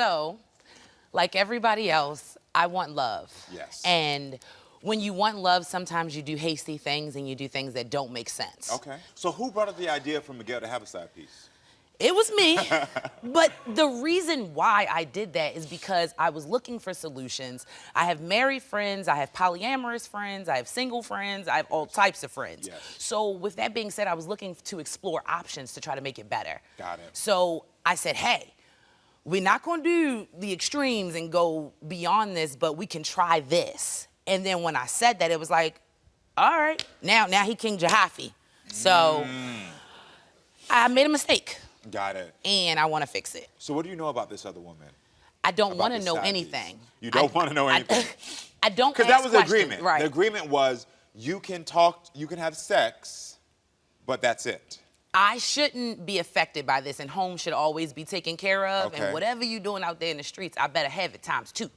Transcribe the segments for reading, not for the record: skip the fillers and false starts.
So, like everybody else, I want love. Yes. And when you want love, sometimes you do hasty things and you do things that don't make sense. Okay. So who brought up the idea for Miguel to have a side piece? It was me. But the reason why I did that is because I was looking for solutions. I have married friends, I have polyamorous friends, I have single friends, I have all types of friends. Yes. So with that being said, I was looking to explore options to try to make it better. Got it. So I said, hey, we're not gonna do the extremes and go beyond this, but we can try this. And then when I said that, it was like, all right, now he King Jahafi. So I made a mistake. Got it. And I want to fix it. So what do you know about this other woman? I don't want to know anything. You don't want to know anything? I don't. Because that was the agreement. Right. The agreement was you can talk, you can have sex, but that's it. I shouldn't be affected by this, and home should always be taken care of. Okay. And whatever you're doing out there in the streets, I better have it times 2.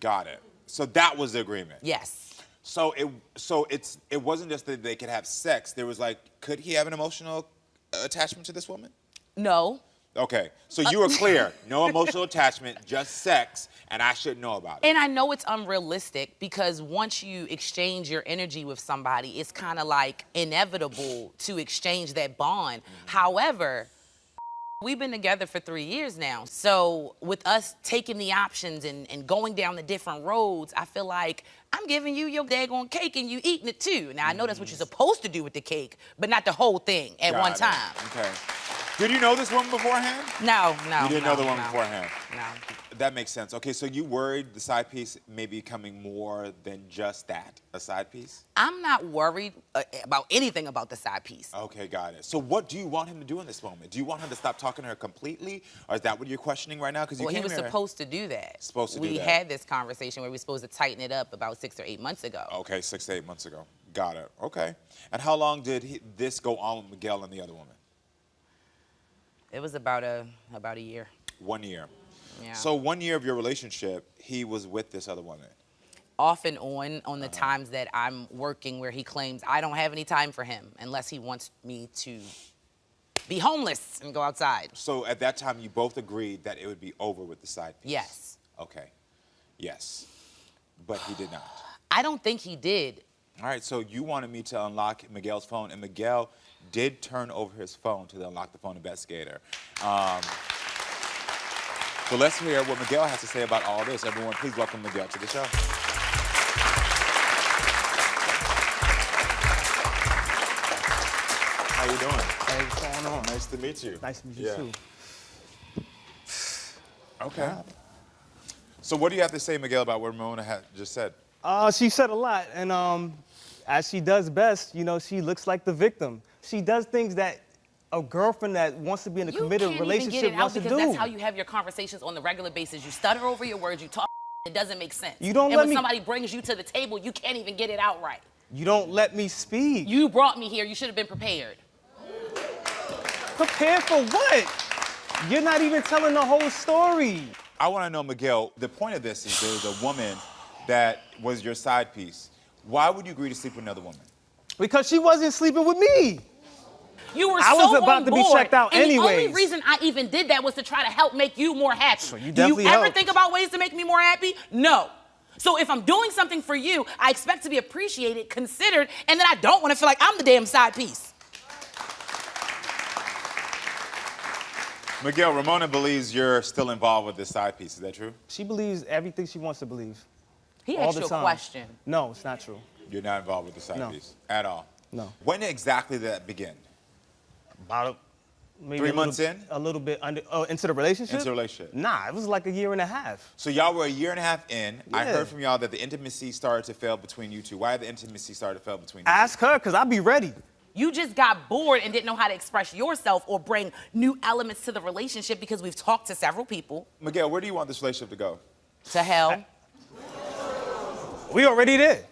Got it. So that was the agreement. Yes. So it wasn't just that they could have sex. There was like, could he have an emotional attachment to this woman? No. Okay, so you were clear. No emotional attachment, just sex, and I should know about it. And I know it's unrealistic because once you exchange your energy with somebody, it's kind of like inevitable to exchange that bond. However, we've been together for 3 years now. So with us taking the options and going down the different roads, I feel like I'm giving you your daggone cake and you eating it too. Now, I know that's what you're supposed to do with the cake, but not the whole thing at one time. Okay. Did you know this woman beforehand? No. You didn't know the woman beforehand? No. That makes sense. Okay, so you worried the side piece may be becoming more than just that, a side piece? I'm not worried about anything about the side piece. Okay, got it. So what do you want him to do in this moment? Do you want him to stop talking to her completely? Or is that what you're questioning right now? Because Well, he was supposed to do that. We had this conversation where we were supposed to tighten it up about 6 or 8 months ago. Okay, 6 to 8 months ago. Got it. Okay. And how long did this go on with Miguel and the other woman? It was about a year. 1 year. Yeah. So 1 year of your relationship, he was with this other woman? Off and on the times that I'm working where he claims I don't have any time for him unless he wants me to be homeless and go outside. So at that time, you both agreed that it would be over with the side piece? Yes. Okay. Yes. But he did not. I don't think he did. All right, so you wanted me to unlock Miguel's phone, and Miguel did turn over his phone to the Unlock the Phone investigator. So let's hear what Miguel has to say about all this. Everyone, please welcome Miguel to the show. How you doing? Hey, what's going on? Nice to meet you. Nice to meet you too. Okay. So what do you have to say, Miguel, about what Ramona just said? She said a lot, and as she does best, you know, she looks like the victim. She does things that a girlfriend that wants to be in a committed relationship wants to do. Because that's how you have your conversations on the regular basis. You stutter over your words, you talk, it doesn't make sense. You don't and let when me... somebody brings you to the table, you can't even get it out right. You don't let me speak. You brought me here, you should have been prepared. Prepared for what? You're not even telling the whole story. I want to know, Miguel, the point of this is there's a woman that was your side piece. Why would you agree to sleep with another woman? Because she wasn't sleeping with me. You were I was about to be checked out anyways. The only reason I even did that was to try to help make you more happy. So you Do you ever helped. think about ways to make me more happy? No. So if I'm doing something for you, I expect to be appreciated, considered, and then I don't want to feel like I'm the damn side piece. Miguel, Ramona believes you're still involved with this side piece. Is that true? She believes everything she wants to believe. He all asked the you a time. question. No, it's not true. You're not involved with the side No. piece at all? No. When exactly did that begin? About maybe 3 months in? A little bit under, into the relationship? Into the relationship. Nah, it was like a year and a half. So y'all were a year and a half in. Yeah. I heard from y'all that the intimacy started to fail between you two. Why did the intimacy start to fail between you two? Ask her, because I'll be ready. You just got bored and didn't know how to express yourself or bring new elements to the relationship because we've talked to several people. Miguel, where do you want this relationship to go? To hell. We already did.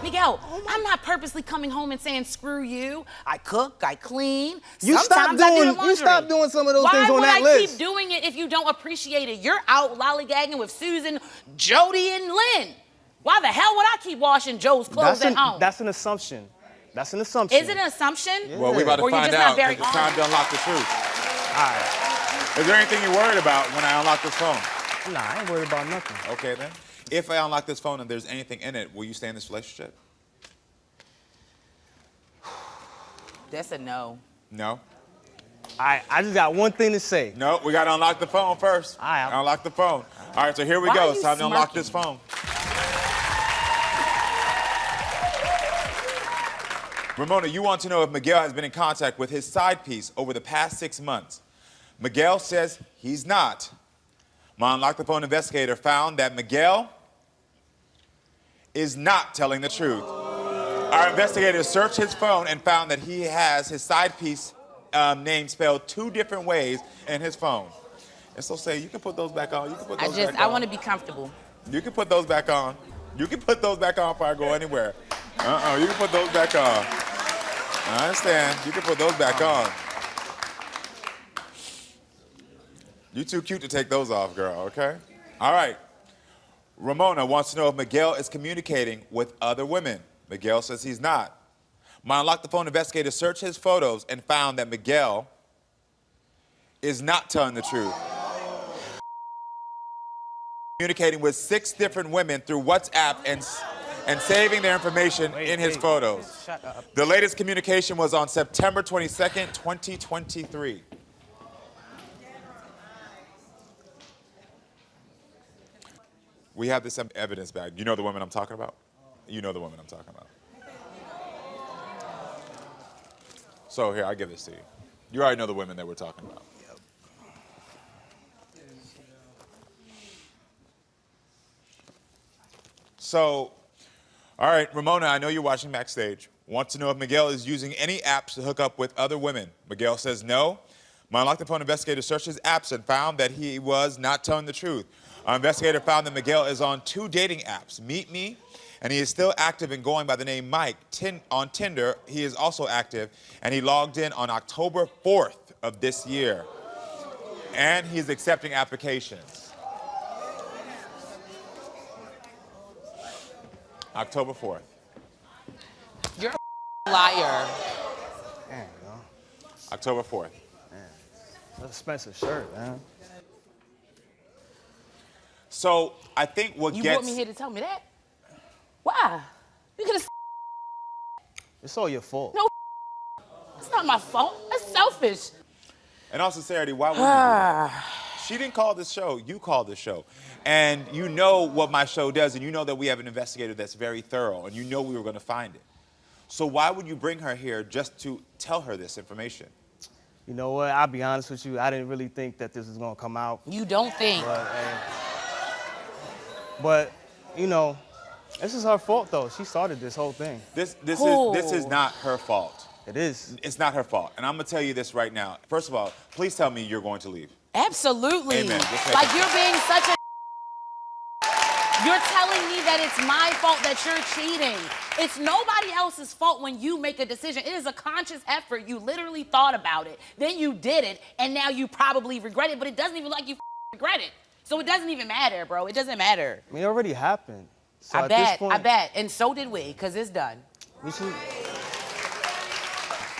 Miguel, I'm not purposely coming home and saying, screw you. I cook, I clean. You Sometimes stop I do doing. the You stop doing some of those things on that Why would I list. keep doing it if you don't appreciate it? You're out lollygagging with Susan, Jody, and Lynn. Why the hell would I keep washing Joe's clothes at home? That's an assumption. That's an assumption. Is it an assumption? Yeah. Well, we're about to Or you're find just not out. very It's time to unlock the truth. All right. Is there anything you're worried about when I unlock this phone? Nah, I ain't worried about nothing. Okay, then. If I unlock this phone and there's anything in it, will you stay in this relationship? That's a no. No? I just got one thing to say. No, we got to unlock the phone first. All right. Unlock the phone. All right, so here we Why go. are It's you time to unlock smirking? this phone. Ramona, you want to know if Miguel has been in contact with his side piece over the past 6 months. Miguel says he's not. My Unlock the Phone investigator found that Miguel is not telling the truth. Our investigator searched his phone and found that he has his side piece name spelled 2 different ways in his phone. And so say, you can put those back on. You can put those back on. I want to be comfortable. You can put those back on. You can put those back on before I go anywhere. You can put those back on. I understand. You can put those back on. You too cute to take those off, girl, okay? All right. Ramona wants to know if Miguel is communicating with other women. Miguel says he's not. My Unlock the Phone investigator searched his photos and found that Miguel is not telling the truth. Communicating with 6 different women through WhatsApp and saving their information in his photos. Shut up. The latest communication was on September 22nd, 2023. We have this evidence back. You know the women I'm talking about? You know the women I'm talking about. So here, I'll give this to you. You already know the women that we're talking about. So, all right, Ramona, I know you're watching backstage. Want to know if Miguel is using any apps to hook up with other women. Miguel says no. My Unlock the Phone investigator searched his apps and found that he was not telling the truth. Our investigator found that Miguel is on 2 dating apps, Meet Me, and he is still active and going by the name Mike. On Tinder, he is also active, and he logged in on October 4th of this year. And he's accepting applications. October 4th. You're a liar. Damn, yo. October 4th. That's an expensive shirt, man. So I think what You gets... brought me here to tell me that? Why? You could have. It's all your fault. No, it's not my fault. That's selfish. In all sincerity, why would you do that? She didn't call this show. You called this show. And you know what my show does, and you know that we have an investigator that's very thorough, and you know we were going to find it. So why would you bring her here just to tell her this information? You know what? I'll be honest with you. I didn't really think that this was going to come out. You don't think. But, you know, this is her fault, though. She started this whole thing. This is not her fault. It is. It's not her fault. And I'm going to tell you this right now. First of all, please tell me you're going to leave. Absolutely. Amen. Like you're being such a. You're telling me that it's my fault that you're cheating. It's nobody else's fault when you make a decision. It is a conscious effort. You literally thought about it. Then you did it, and now you probably regret it, but it doesn't even like you regret it. So it doesn't even matter, bro. It doesn't matter. I mean, it already happened. So I at this bet. point, I bet. And so did we, because it's done. we should.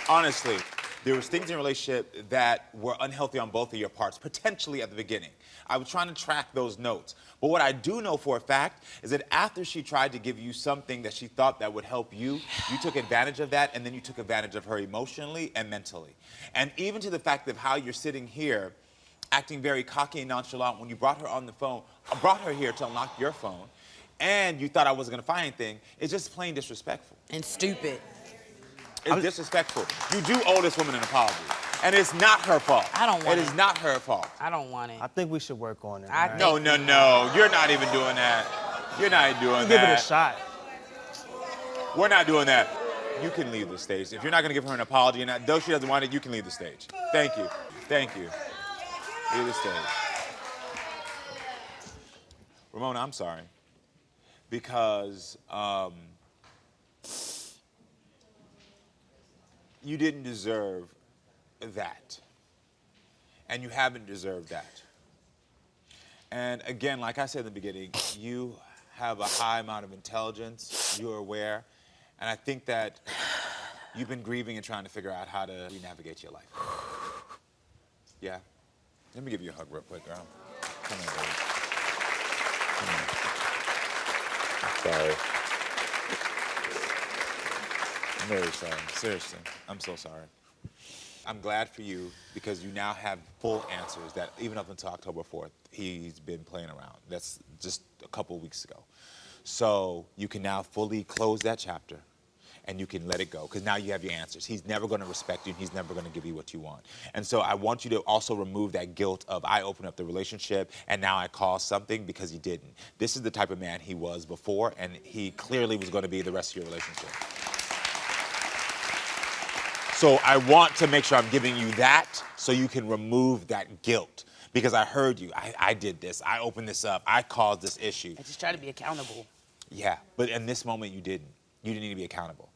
Honestly, there was things in your relationship that were unhealthy on both of your parts, potentially at the beginning. I was trying to track those notes. But what I do know for a fact is that after she tried to give you something that she thought that would help you, you took advantage of that, and then you took advantage of her emotionally and mentally. And even to the fact of how you're sitting here, acting very cocky and nonchalant when you brought her on the phone, brought her here to unlock your phone, and you thought I wasn't gonna find anything, it's just plain disrespectful. And stupid. It's disrespectful. You do owe this woman an apology. And it's not her fault. I don't want it. it. It is not her fault. I don't want it. I think we should work on it. I man. No, no, no. You're not even doing that. You're not doing that. Give it a shot. We're not doing that. You can leave the stage. If you're not going to give her an apology, and though she doesn't want it, you can leave the stage. Thank you. Thank you. Leave the stage. Ramona, I'm sorry. Because you didn't deserve that. And you haven't deserved that. And again, like I said in the beginning, you have a high amount of intelligence, you're aware, and I think that you've been grieving and trying to figure out how to navigate your life. Yeah? Let me give you a hug real quick, girl. Come on, baby. Come on. I'm sorry. I'm very sorry. Seriously, I'm so sorry. I'm glad for you because you now have full answers that even up until October 4th, he's been playing around. That's just a couple weeks ago. So you can now fully close that chapter and you can let it go because now you have your answers. He's never going to respect you and he's never going to give you what you want. And so I want you to also remove that guilt of I opened up the relationship and now I caused something because he didn't. This is the type of man he was before and he clearly was going to be the rest of your relationship. So I want to make sure I'm giving you that so you can remove that guilt. Because I heard you, I did this, I opened this up, I caused this issue. I just try to be accountable. Yeah, but in this moment you didn't. You didn't need to be accountable.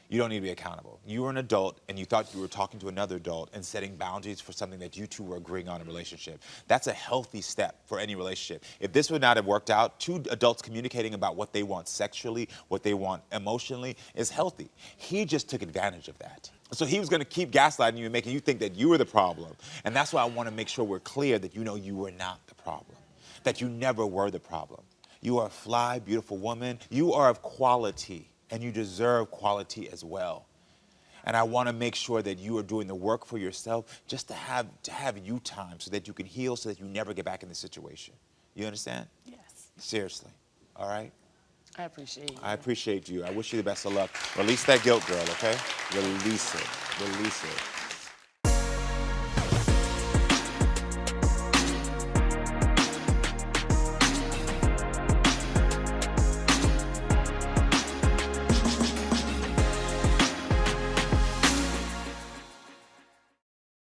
You don't need to be accountable. You were an adult and you thought you were talking to another adult and setting boundaries for something that you two were agreeing on in a relationship. That's a healthy step for any relationship. If this would not have worked out, two adults communicating about what they want sexually, what they want emotionally is healthy. He just took advantage of that. So he was going to keep gaslighting you and making you think that you were the problem. And that's why I want to make sure we're clear that you know you were not the problem, that you never were the problem. You are a fly, beautiful woman. You are of quality, and you deserve quality as well. And I want to make sure that you are doing the work for yourself just to have you time so that you can heal so that you never get back in this situation. You understand? Yes. Seriously. All right? I appreciate you. I appreciate you. I wish you the best of luck. Release that guilt, girl, okay? Release it. Release it.